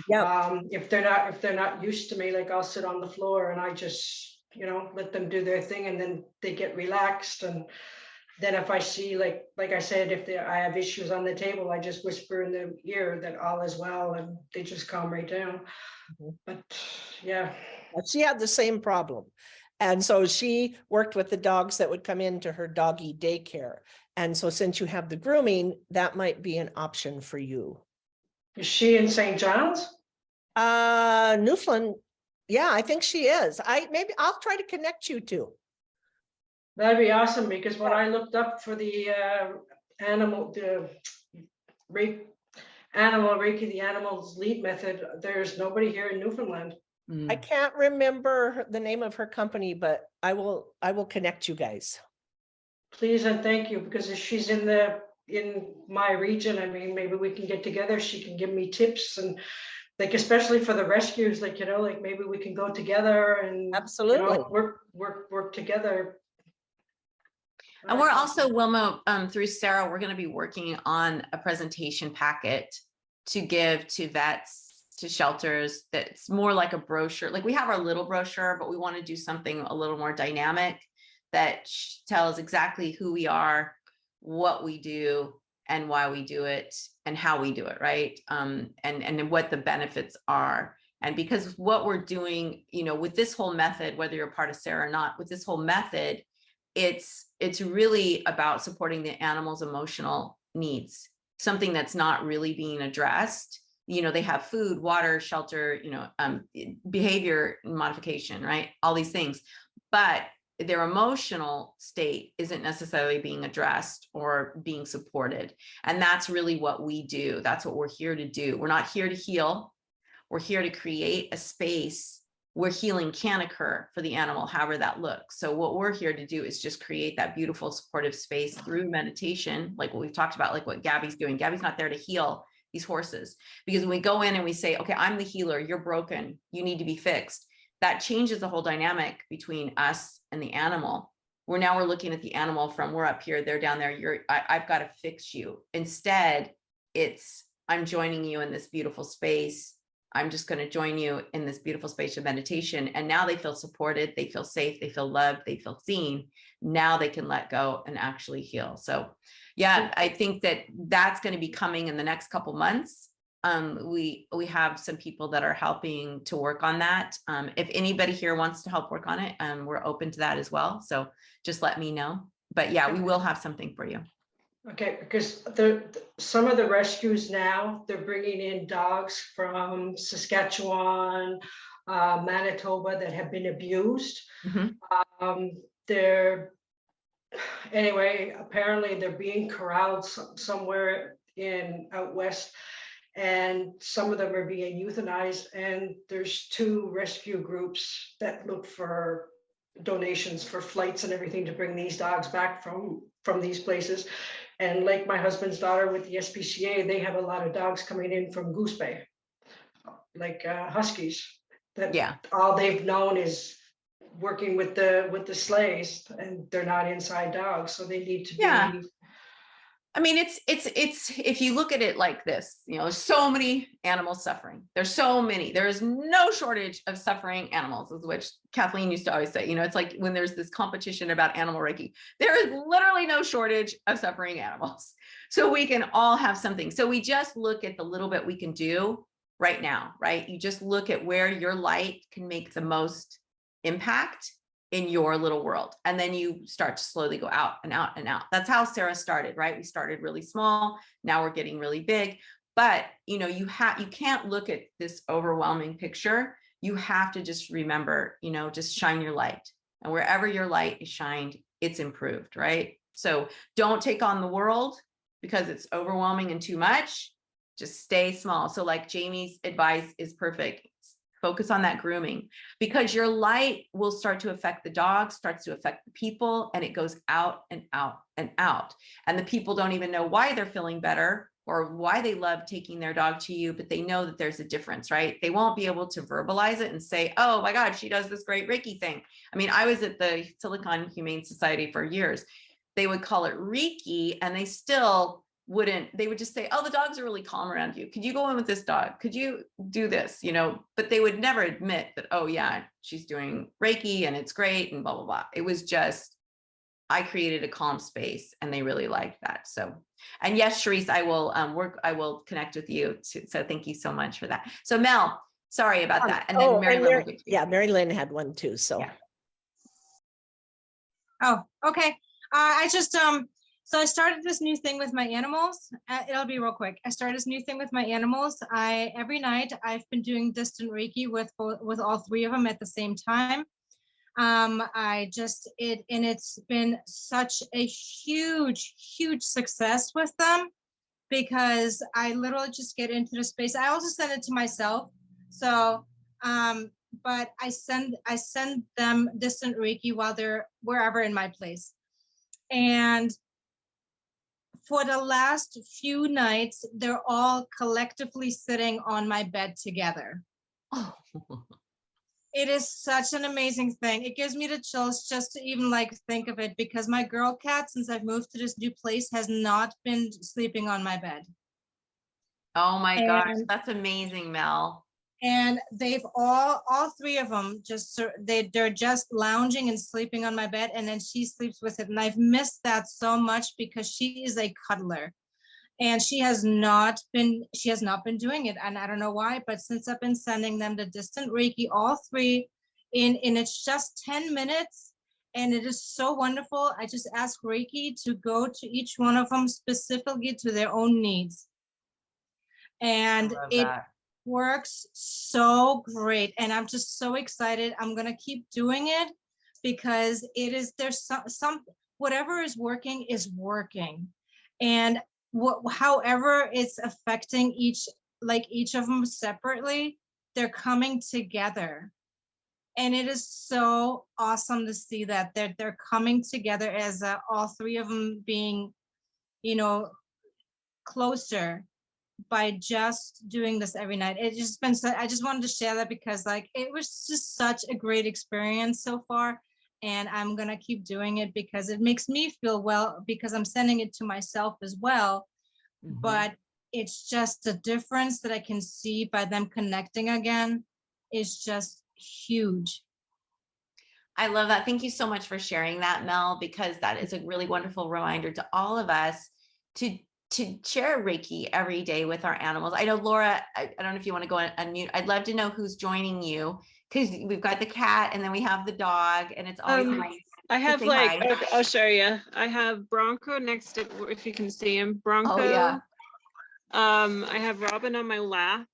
Yeah. If they're not used to me, like I'll sit on the floor and I just, you know, let them do their thing, and then they get relaxed. And then if I see, like I said, if I have issues on the table, I just whisper in their ear that all is well, and they just calm right down. But yeah, she had the same problem. And so she worked with the dogs that would come into her doggy daycare. And so since you have the grooming, that might be an option for you. Is she in St. John's? Newfoundland. Yeah, I think she is. I'll try to connect you two. That'd be awesome, because when I looked up for the Animal Reiki, the animals lead method, there's nobody here in Newfoundland. I can't remember the name of her company, but I will connect you guys. Please and thank you, because if she's in my region, I mean, maybe we can get together. She can give me tips, and like, especially for the rescues, like, you know, like maybe we can go together and absolutely, you know, work together. And we're also, Wilma, through Sarah, we're going to be working on a presentation packet to give to vets, to shelters, that's more like a brochure. Like we have our little brochure, but we want to do something a little more dynamic that tells exactly who we are, what we do, and why we do it, and how we do it, right? And what the benefits are. And because what we're doing, you know, with this whole method, whether you're part of Sarah or not, with this whole method, it's really about supporting the animal's emotional needs, something that's not really being addressed. You know, they have food, water, shelter, you know, behavior modification, right? All these things, but their emotional state isn't necessarily being addressed or being supported. And that's really what we do. That's what we're here to do. We're not here to heal. We're here to create a space where healing can occur for the animal, however that looks. So what we're here to do is just create that beautiful supportive space through meditation, like what we've talked about, like what Gabby's doing. Gabby's not there to heal these horses, because when we go in and we say, okay, I'm the healer, you're broken, you need to be fixed, that changes the whole dynamic between us and the animal. We're looking at the animal from, we're up here, they're down there, I've got to fix you. Instead, it's, I'm joining you in this beautiful space. I'm just going to join you in this beautiful space of meditation. And now they feel supported, they feel safe, they feel loved, they feel seen. Now they can let go and actually heal. So yeah, I think that's going to be coming in the next couple months. We have some people that are helping to work on that. If anybody here wants to help work on it, we're open to that as well. So just let me know. but yeah, we will have something for you. Okay, because some of the rescues now, they're bringing in dogs from Saskatchewan, Manitoba that have been abused. They're, anyway, apparently they're being corralled somewhere out west, and some of them are being euthanized, and there's 2 rescue groups that look for donations for flights and everything to bring these dogs back from these places. And like my husband's daughter with the SPCA, they have a lot of dogs coming in from Goose Bay, like Huskies, that all they've known is working with the sleighs, and they're not inside dogs, so they need to be. I mean, it's if you look at it like this, you know, there's so many animals suffering. There's so many. There is no shortage of suffering animals, which Kathleen used to always say. You know, it's like when there's this competition about animal Reiki, there is literally no shortage of suffering animals. So we can all have something. So we just look at the little bit we can do right now, right? You just look at where your light can make the most impact in your little world. And then you start to slowly go out and out and out. That's how Sarah started, right? We started really small. Now we're getting really big. But, you know, you can't look at this overwhelming picture. You have to just remember, you know, just shine your light. And wherever your light is shined, it's improved, right? So don't take on the world because it's overwhelming and too much. Just stay small. So like Jamie's advice is perfect. Focus on that grooming, because your light will start to affect the dog, starts to affect the people, and it goes out and out and out. And the people don't even know why they're feeling better or why they love taking their dog to you, but they know that there's a difference, right? They won't be able to verbalize it and say, oh my God, she does this great Reiki thing. I mean, I was at the Silicon Humane Society for years. They would call it Reiki, and they still they would just say, oh, the dogs are really calm around you. Could you go in with this dog? Could you do this? You know, but they would never admit that, oh yeah, she's doing Reiki and it's great and blah, blah, blah. It was just, I created a calm space and they really liked that. So, and yes, Sharice, I will connect with you too. So thank you so much for that. So Mel, sorry about that. And then Mary Lynn. Mary Lynn had one too, so. Yeah. Oh, okay. I just, so I started this new thing with my animals. It'll be real quick. I started this new thing with my animals. Every night I've been doing distant Reiki with all 3 of them at the same time. It's been such a huge success with them, because I literally just get into the space. I also send it to myself. So, but I send them distant Reiki while they're wherever in my place. And for the last few nights, they're all collectively sitting on my bed together. Oh. It is such an amazing thing. It gives me the chills just to even like think of it, because my girl cat, since I've moved to this new place, has not been sleeping on my bed. Oh my gosh, that's amazing, Mel. And they've all 3 of them they're just lounging and sleeping on my bed, and then she sleeps with it. And I've missed that so much, because she is a cuddler, and she has not been doing it. And I don't know why, but since I've been sending them the distant Reiki, all 3 and it's just 10 minutes, and it is so wonderful. I just ask Reiki to go to each one of them specifically to their own needs. And it works so great, and I'm just so excited. I'm gonna keep doing it, because there's some whatever is working, and however it's affecting each of them separately, they're coming together, and it is so awesome to see that they're coming together as all 3 of them being, you know, closer by just doing this every night. It's just been so, I just wanted to share that, because like it was just such a great experience so far, and I'm gonna keep doing it because it makes me feel well, because I'm sending it to myself as well. But it's just the difference that I can see by them connecting again is just huge. I love that. Thank you so much for sharing that, Mel, because that is a really wonderful reminder to all of us to share Reiki every day with our animals. I know, Laura, I don't know if you want to go and unmute. I'd love to know who's joining you, because we've got the cat and then we have the dog, and it's always nice I have say like, hi. okay, I'll show you. I have Bronco next to, if you can see him, Bronco. Oh, yeah. I have Robin on my lap,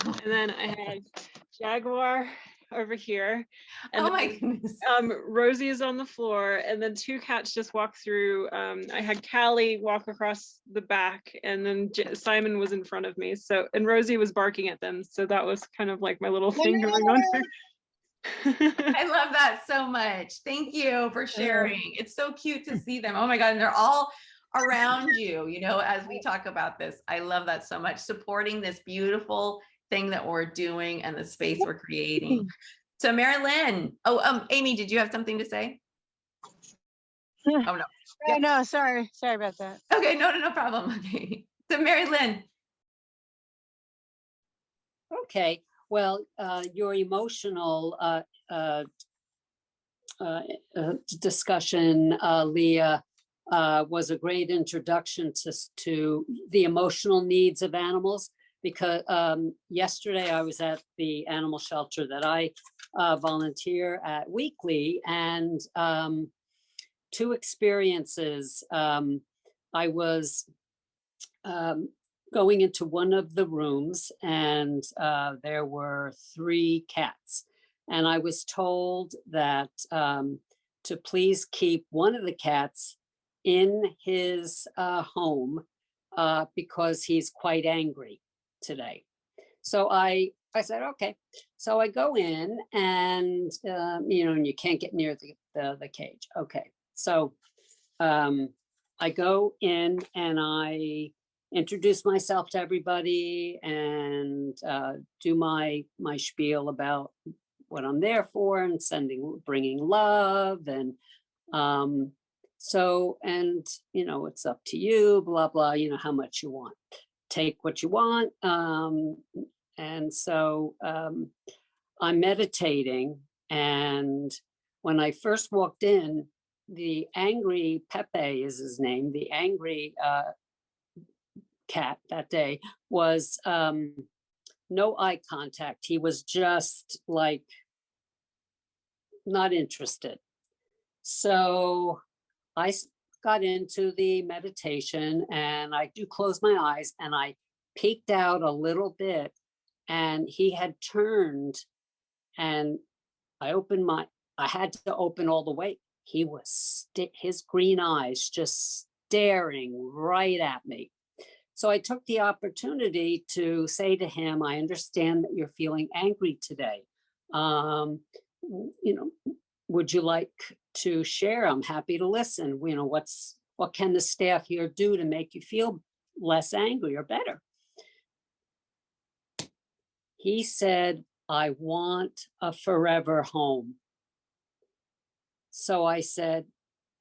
and then I have Jaguar over here. And Oh my then, goodness. Rosie is on the floor, and then two cats just walked through. I had Callie walk across the back, and then Simon was in front of me. So, and Rosie was barking at them. So that was kind of like my little thing going on here. I love that so much. Thank you for sharing. It's so cute to see them. Oh my God. And they're all around you, you know, as we talk about this. I love that so much. Supporting this beautiful thing that we're doing and the space we're creating. So Mary Lynn, Amy, did you have something to say? Oh no. Oh, no, sorry about that. Okay, no problem. Okay. So Mary Lynn. Okay, well, your emotional discussion, Leah, was a great introduction to the emotional needs of animals, because yesterday I was at the animal shelter that I volunteer at weekly, and two experiences. I was going into one of the rooms, and there were 3 cats. And I was told that to please keep one of the cats in his home because he's quite angry today. So I said, okay. So I go in, and and you can't get near the cage. Okay. So I go in and I introduce myself to everybody and do my spiel about what I'm there for, and bringing love, and so, and it's up to you, blah blah, how much you want, take what you want, and so I'm meditating, and when I first walked in, the angry Pepe is his name, the angry cat that day was no eye contact. He was just like not interested. So I got into the meditation, and I do close my eyes, and I peeked out a little bit, and he had turned, and I had to open all the way. He was his green eyes just staring right at me. So I took the opportunity to say to him, I understand that you're feeling angry today. Would you like to share? I'm happy to listen. What can the staff here do to make you feel less angry or better? He said, I want a forever home. So I said,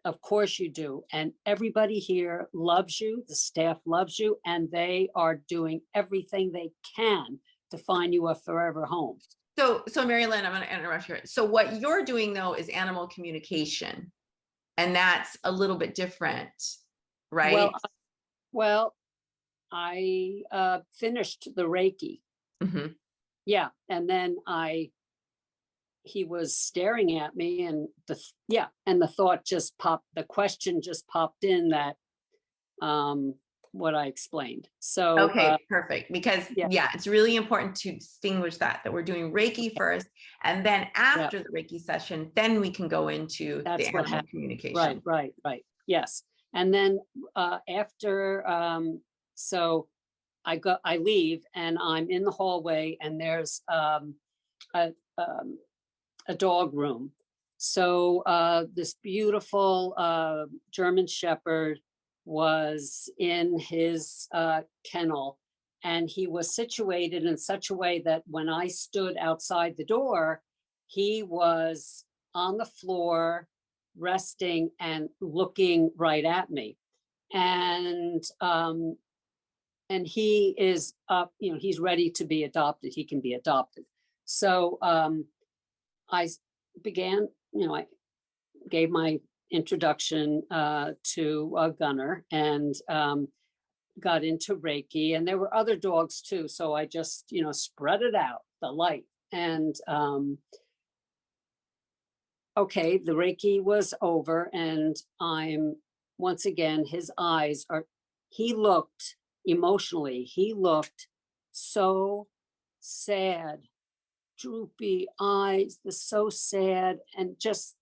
of course you do. And everybody here loves you. The staff loves you, and they are doing everything they can to find you a forever home. So Mary Lynn, I'm going to interrupt here. So what you're doing though is animal communication, and that's a little bit different, right? Well, I finished the Reiki. Mm-hmm. Yeah. And then he was staring at me, and the thought just popped, the question just popped in, that what I explained. So okay, perfect. Because it's really important to distinguish that we're doing Reiki first, and then after the Reiki session, then we can go into the animal communication. Right. Yes. And then after, so I leave, and I'm in the hallway, and there's a dog room. So this beautiful German Shepherd was in his kennel, and he was situated in such a way that when I stood outside the door, he was on the floor, resting and looking right at me. And he is up, he's ready to be adopted. He can be adopted. So I began, I gave my introduction to Gunner, and got into Reiki, and there were other dogs too. So I just, spread it out, the light. And okay, the Reiki was over and I'm, once again, his eyes are, he looked emotionally, he looked so sad, droopy eyes, so sad, and just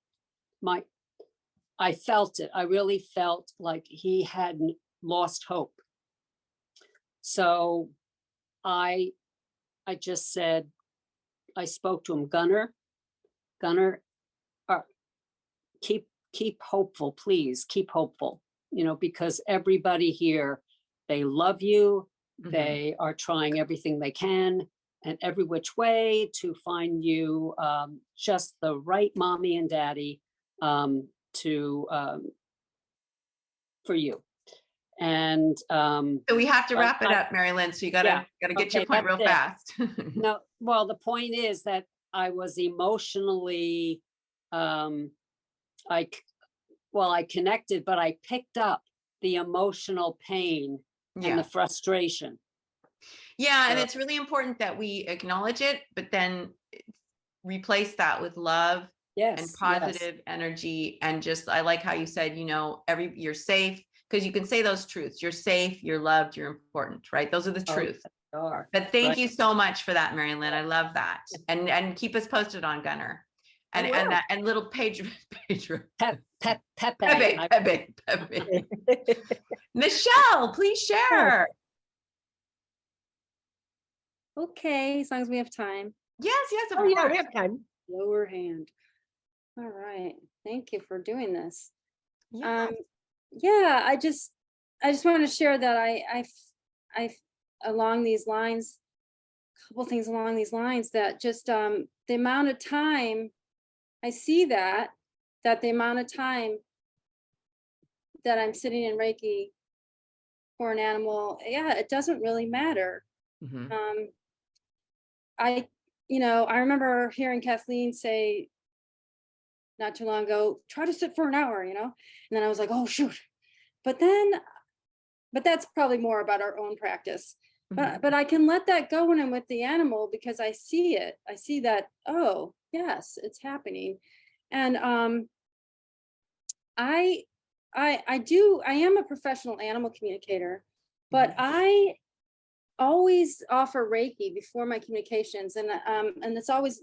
I felt it. I really felt like he had lost hope. So I just said, I spoke to him, Gunnar, keep hopeful, please keep hopeful, because everybody here, they love you. They are trying everything they can and every which way to find you just the right mommy and daddy for you. And So we have to wrap it up, Mary Lynn. So you gotta get your point real fast. No, well, the point is that I was emotionally, I connected, but I picked up the emotional pain and the frustration. Yeah, and it's really important that we acknowledge it, but then replace that with love and positive energy. And just, I like how you said, you're safe, because you can say those truths. You're safe, you're loved, you're important, right? Those are the truths. But thank you so much for that, Mary Lynn. I love that. And keep us posted on Gunnar. And little Pedro. Pepe. Michelle, please share. Okay, as long as we have time. Yes, of Oh, yeah, course. we have time. Lower hand. All right. Thank you for doing this. Yeah. I just wanted to share that I along these lines, a couple things along these lines, that just the amount of time I see that the amount of time that I'm sitting in Reiki for an animal, it doesn't really matter. I remember hearing Kathleen say not too long ago, try to sit for an hour, and then I was like, oh shoot. But that's probably more about our own practice. But I can let that go when I'm with the animal, because I see it. I see that, oh yes, it's happening. And I am a professional animal communicator, but I always offer Reiki before my communications, and it's always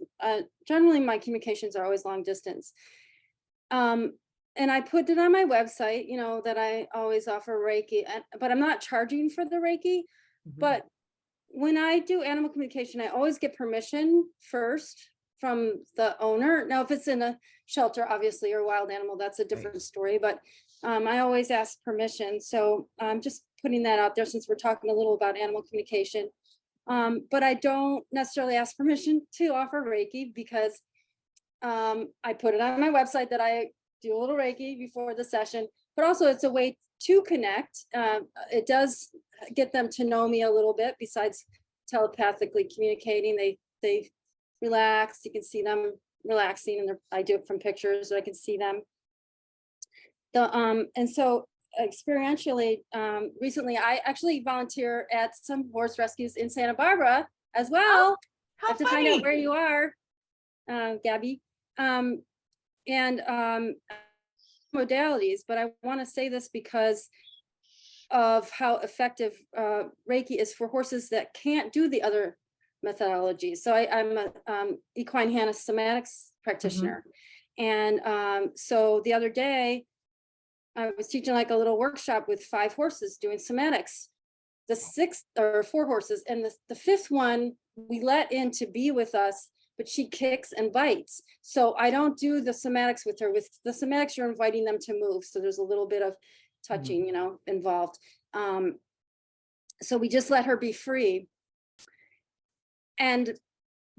generally my communications are always long distance. And I put it on my website, that I always offer Reiki, but I'm not charging for the Reiki. But when I do animal communication, I always get permission first from the owner. Now, if it's in a shelter, obviously, or wild animal, that's a different story. But I always ask permission. So I'm just putting that out there, since we're talking a little about animal communication. But I don't necessarily ask permission to offer Reiki, because I put it on my website that I do a little Reiki before the session, but also it's a way to connect. It does get them to know me a little bit, besides telepathically communicating. They relax. You can see them relaxing, and I do it from pictures, so I can see them. And so experientially, recently I actually volunteer at some horse rescues in Santa Barbara as well. How I have to funny. find out where you are, Gabby. And modalities, but I want to say this because of how effective Reiki is for horses that can't do the other methodologies. So I'm a equine somatics practitioner. And so the other day I was teaching like a little workshop with 5 horses doing somatics. The 6th or 4 horses, and the 5th one we let in to be with us, but she kicks and bites. So I don't do the somatics with her. With the somatics, you're inviting them to move. So there's a little bit of touching, involved. So we just let her be free. And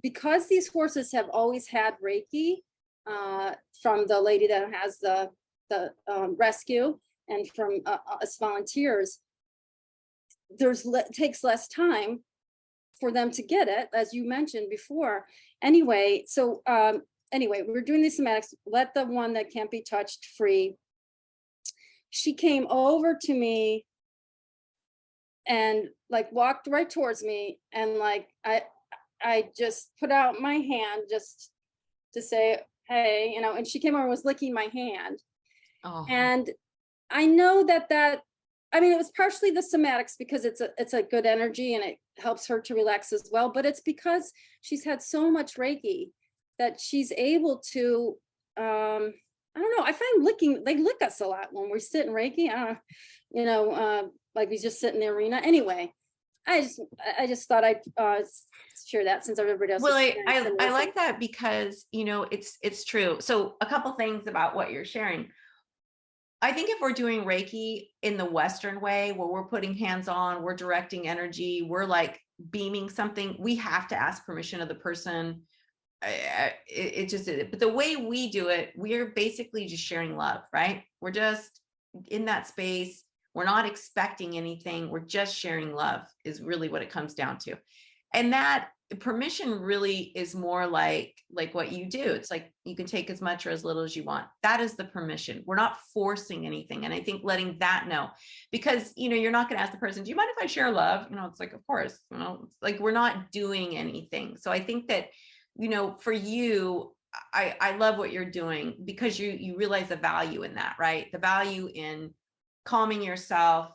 because these horses have always had Reiki from the lady that has the rescue, and from us volunteers, takes less time for them to get it, as you mentioned before. Anyway, so we're doing the somatics, let the one that can't be touched free. She came over to me and like walked right towards me, and like I just put out my hand just to say hey, you know, and she came over and was licking my hand. Oh, And I know that I mean, it was partially the somatics because it's a good energy and it helps her to relax as well. But it's because she's had so much Reiki that she's able to, I don't know. I find they lick us a lot when we sit in Reiki. I don't know, you know, like we just sit in the arena. Anyway, I just thought I'd share that since everybody else. well, was I, sharing I, some I wisdom. like that because, you know, it's true. So a couple things about what you're sharing. I think if we're doing Reiki in the Western way, where we're putting hands on, we're directing energy, we're like beaming something, we have to ask permission of the person. But the way we do it, we're basically just sharing love, right? We're just in that space. We're not expecting anything. We're just sharing love is really what it comes down to. And that permission really is more like what you do. It's like you can take as much or as little as you want. That is the permission. We're not forcing anything. And I think letting that know, because, you know, you're not going to ask the person, do you mind if I share love? You know, it's like, of course, you know, it's like we're not doing anything. So I think that, you know, for you, I love what you're doing because you realize the value in that, right? The value in calming yourself,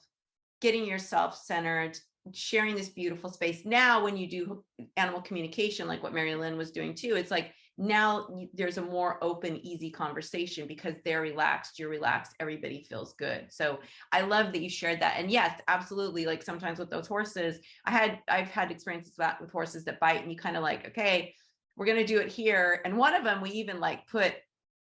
getting yourself centered, sharing this beautiful space. Now, when you do animal communication, like what Mary Lynn was doing too, it's like now there's a more open, easy conversation because they're relaxed, you're relaxed, everybody feels good. So I love that you shared that. And yes, absolutely. Like sometimes with those horses, I've had experiences with horses that bite and you kind of like, okay, we're going to do it here. And one of them, we even like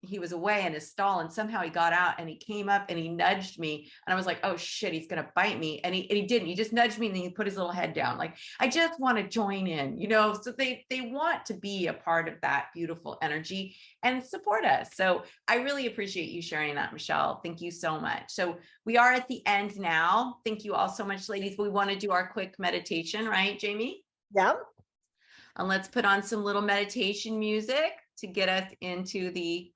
he was away in his stall and somehow he got out and he came up and he nudged me. And I was like, oh shit, he's going to bite me. And he didn't, he just nudged me and then he put his little head down. Like, I just want to join in, you know? So they want to be a part of that beautiful energy and support us. So I really appreciate you sharing that, Michelle. Thank you so much. So we are at the end now. Thank you all so much, ladies. We want to do our quick meditation, right, Jamie? Yeah. And let's put on some little meditation music to get us into the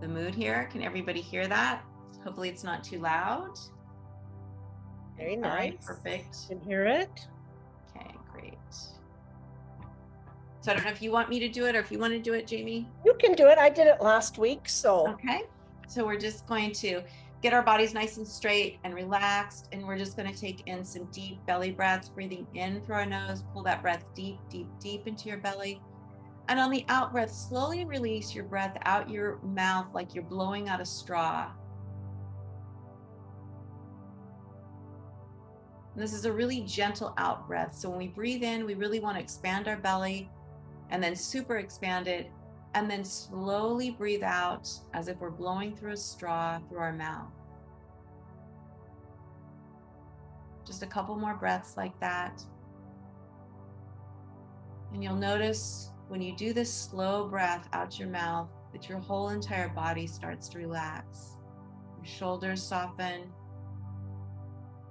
mood here. Can everybody hear that? Hopefully it's not too loud. Very All right, nice. perfect. Can hear it. Okay, great. So I don't know if you want me to do it or if you want to do it, Jamie. You can do it. I did it last week. So okay. So we're just going to get our bodies nice and straight and relaxed. And we're just going to take in some deep belly breaths, breathing in through our nose, pull that breath deep, deep, deep into your belly. And on the out breath, slowly release your breath out your mouth like you're blowing out a straw. And this is a really gentle out breath. So when we breathe in, we really want to expand our belly and then super expand it. And then slowly breathe out as if we're blowing through a straw through our mouth. Just a couple more breaths like that. And you'll notice when you do this slow breath out your mouth, that your whole entire body starts to relax. Your shoulders soften,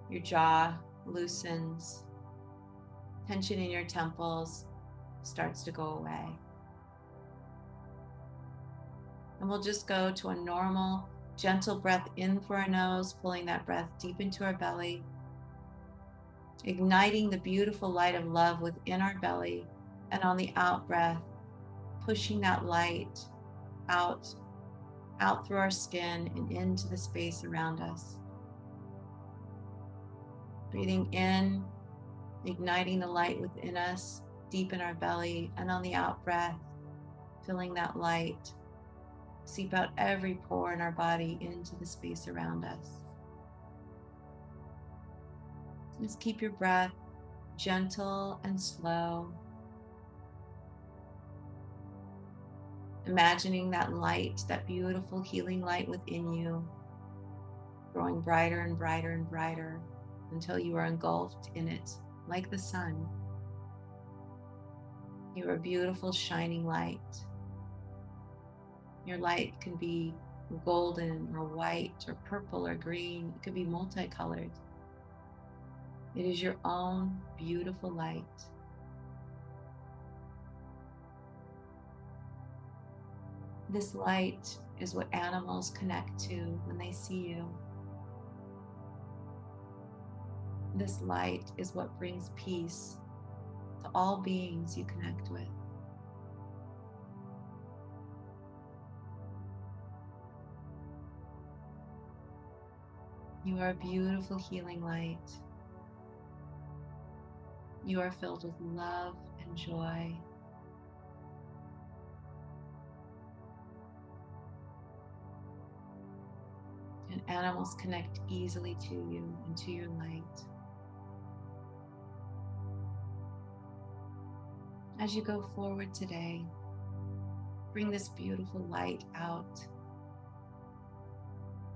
your jaw loosens, tension in your temples starts to go away. And we'll just go to a normal, gentle breath in through our nose, pulling that breath deep into our belly, igniting the beautiful light of love within our belly. And on the out breath, pushing that light out through our skin and into the space around us. Breathing in, igniting the light within us, deep in our belly, and on the out breath, filling that light, seep out every pore in our body into the space around us. Just keep your breath gentle and slow. Imagining that light, that beautiful healing light within you, growing brighter and brighter and brighter until you are engulfed in it like the sun. You are a beautiful shining light. Your light can be golden or white or purple or green. It could be multicolored. It is your own beautiful light. This light is what animals connect to when they see you. This light is what brings peace to all beings you connect with. You are a beautiful healing light. You are filled with love and joy. And animals connect easily to you and to your light. As you go forward today, bring this beautiful light out.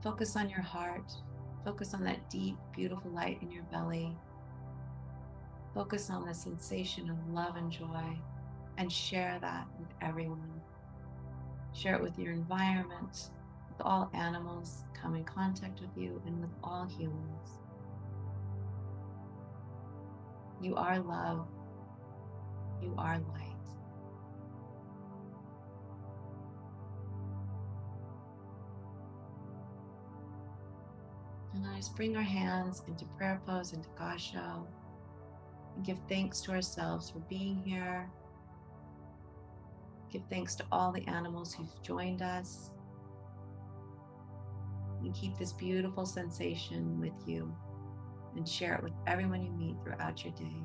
Focus on your heart. Focus on that deep, beautiful light in your belly. Focus on the sensation of love and joy and share that with everyone. Share it with your environment, with all animals come in contact with you, and with all humans. You are love. You are light. And let us bring our hands into prayer pose, into Gasho, and give thanks to ourselves for being here. Give thanks to all the animals who've joined us. And keep this beautiful sensation with you and share it with everyone you meet throughout your day.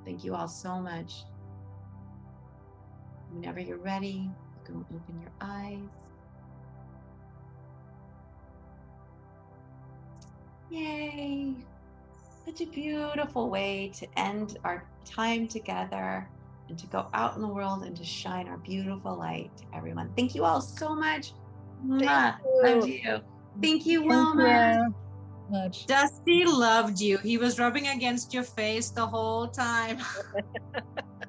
Thank you all so much. Whenever you're ready, you can open your eyes. Yay! Such a beautiful way to end our time together and to go out in the world and to shine our beautiful light to everyone. Thank you all so much. Mwah. Love you. Thank you, Wilma. Much. Dusty loved you. He was rubbing against your face the whole time. Oh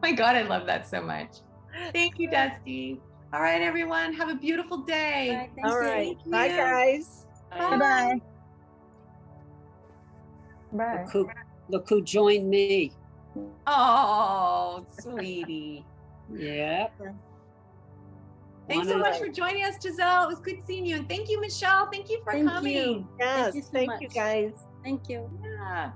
my God, I love that so much. Thank you, Dusty. All right, everyone, have a beautiful day. All right, thank All you. right. Thank Bye, you. guys. Bye. Bye. Look who joined me. Oh, sweetie. Yep. Thanks so much for joining us, Giselle. It was good seeing you. And thank you, Michelle. Thank you for Thank coming. you. Yes, Thank you so thank you, much. guys. Thank you. Yeah.